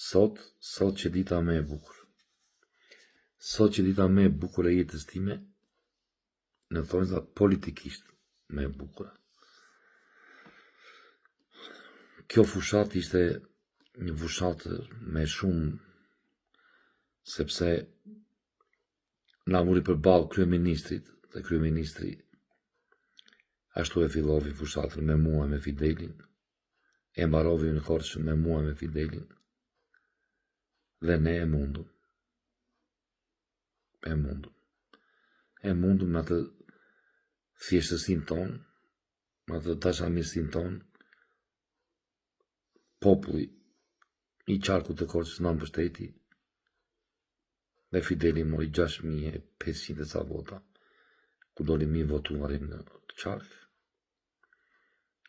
Sot që dita më e bukur. Sot që dita më e bukur e jetës time, në thonjza politikisht më e bukur. Kjo fushat ishte një fushat me shumë, sepse na muri përballë kryeministrit, dhe kryeministri ashtu e fillovi fushatën me mua me Fidelin, e mbarovi në Korçë me mua me Fidelin, dhe ne e mundum. E mundum me atë thjeshtësin tonë, me atë dashamirësin tonë, populli i qarkut të Korçës na mbështeti, dhe Fideli mori 6.500 ca vota, ku doli mi votuarin në qark.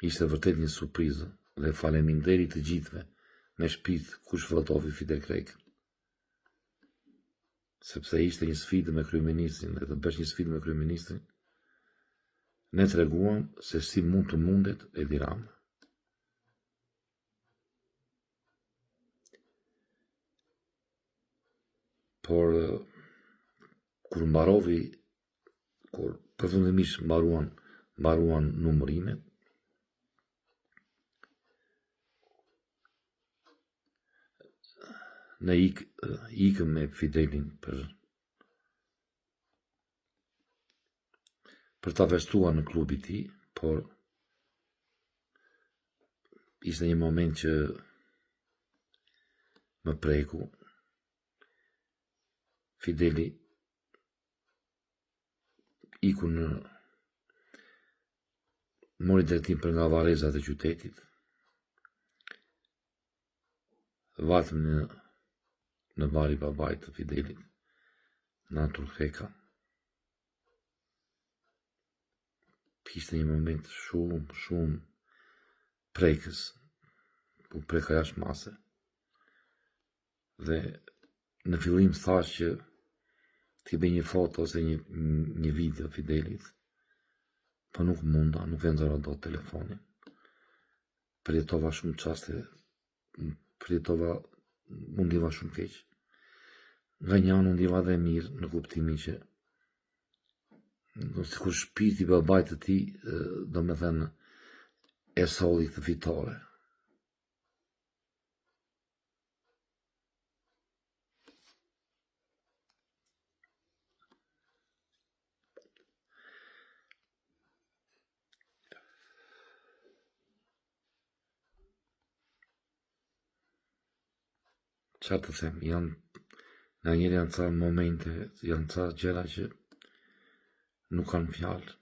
Ishte vërtet një surprizë, dhe faleminderit të gjithëve, me shpirt kush votovi Fidel Krekën. Sepse ishte një sfidë me kryeministrin, dhe të bësh një sfidë me kryeministrin, ne treguam se si mund të mundet Edi Rama. Por kur përfundimisht mbaruan numërimet, ne ikëm me Fidelin për ta festuar në klubi i tij, por ishte një moment që më preku. Fideli iku mori drejtim për nga varrezat e qytetit. Vatëm në vari babait të Fidelit, në Aturheka. Ishte një moment shumë prekës, u preka jashtë mase. Dhe në fillim thash që t'i bëj një foto ose një video Fidelit, po nuk munda, nuk e nxora dot telefonin. Përjetova shumë çaste, u ndjeva shumë keq. Nga një anë u ndjeva dhe mirë, në kuptimin që sikur shpirti i babait të tij, domethënë, e solli këtë fitore. Çfarë të them, nga njëri janë ca momente, janë ca gjëra që nuk kanë fjalë.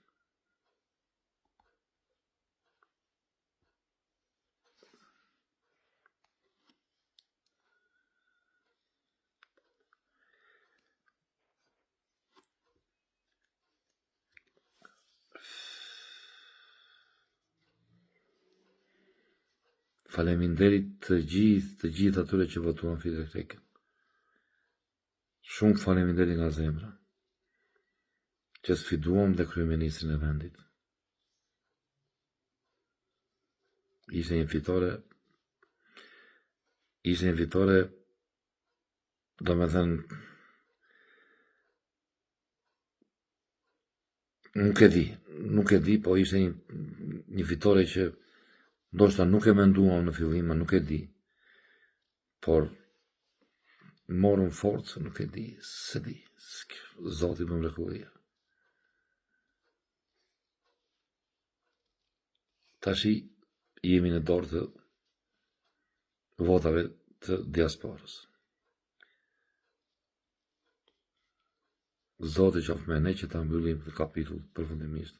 Faleminderit të gjithë atyre që votuan Fidel Krekën. Shumë faleminderit nga zemra, që sfiduam dhe kryeministrin e vendit. Ishte një fitore, domethënë, nuk e di, po ishte një fitore që ndoshta nuk e menduam në fillim, nuk e di, por morëm forcë, nuk e di, se di, Zoti më mrekullia. Tashi jemi në dorë të votave të diasporës. Zoti qoftë me ne që ta mbyllim këtë kapitull përfundimisht.